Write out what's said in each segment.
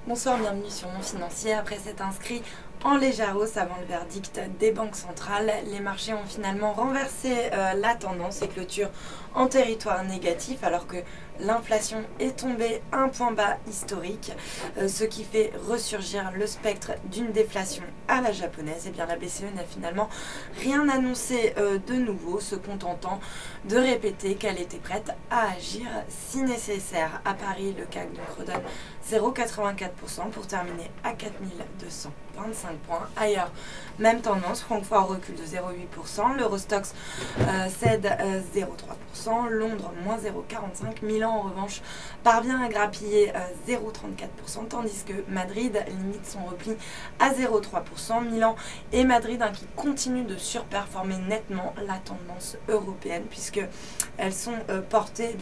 Bonsoir, bienvenue sur Mon Financier. Après s'être inscrit en légère hausse avant le verdict des banques centrales, les marchés ont finalement renversé la tendance et clôturent en territoire négatif alors que l'inflation est tombée à un point bas historique, ce qui fait ressurgir le spectre d'une déflation à la japonaise. Et bien la BCE n'a finalement rien annoncé de nouveau, se contentant de répéter qu'elle était prête à agir si nécessaire. À Paris, le CAC donc redonne 0,84% pour terminer à 4225 points. Ailleurs, même tendance, Francfort recule de 0,8%, l'Eurostoxx cède 0,3%, Londres moins 0,45%, Milan en revanche parvient à grappiller 0,34%, tandis que Madrid limite son repli à 0,3%. Milan et Madrid qui continuent de surperformer nettement la tendance européenne puisque elles sont portées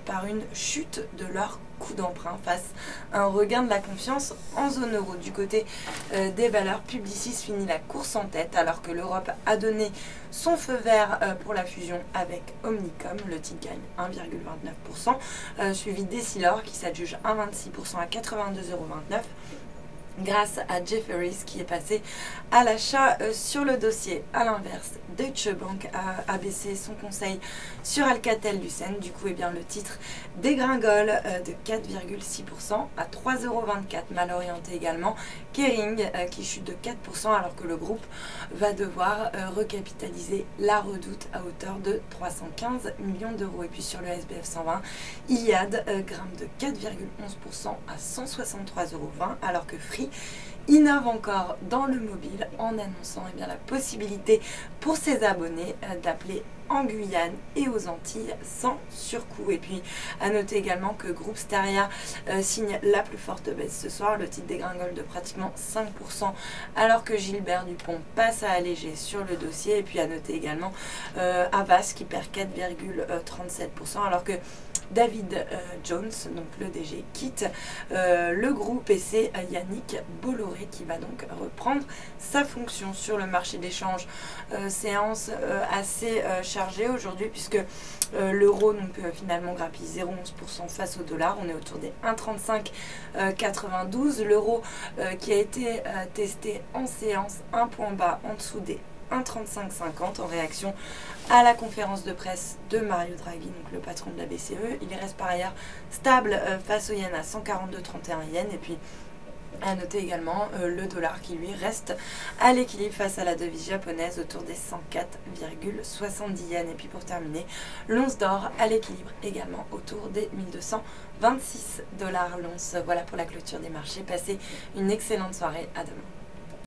par une chute de leur coût d'emprunt face à un regain de la confiance en zone euro. Du côté des valeurs, Publicis finit la course en tête alors que l'Europe a donné son feu vert pour la fusion avec Omnicom. Le titre gagne 1,29%, suivi d'Essilor qui s'adjuge 1,26% à 82,29 € grâce à Jefferies qui est passé à l'achat sur le dossier. A l'inverse, Deutsche Bank a baissé son conseil sur Alcatel-Lucent. Du coup, le titre dégringole de 4,6% à 3,24 €. Mal orienté également, Kering qui chute de 4% alors que le groupe va devoir recapitaliser la Redoute à hauteur de 315 millions d'euros. Et puis sur le SBF 120, Iliad grimpe de 4,11% à 163,20 € alors que Free innove encore dans le mobile en annonçant la possibilité pour ses abonnés d'appeler en Guyane et aux Antilles sans surcoût. Et puis à noter également que Groupe Steria signe la plus forte baisse ce soir. Le titre dégringole de pratiquement 5% alors que Gilbert Dupont passe à alléger sur le dossier. Et puis à noter également Havas qui perd 4,37% alors que David Jones, donc le DG, quitte le groupe et c'est Yannick Bolloré qui va donc reprendre sa fonction sur le marché d'échange. Séance assez chargée aujourd'hui puisque l'euro peut finalement grappiller 0,11% face au dollar. On est autour des 1,3592. L'euro qui a été testé en séance, un point bas en dessous des 1,3550 en réaction à la conférence de presse de Mario Draghi, donc le patron de la BCE. Il reste par ailleurs stable face au yen à 142,31 yens. Et puis à noter également le dollar qui lui reste à l'équilibre face à la devise japonaise autour des 104,70 yens. Et puis pour terminer, l'once d'or à l'équilibre également autour des 1226 $ l'once. Voilà pour la clôture des marchés. Passez une excellente soirée, à demain.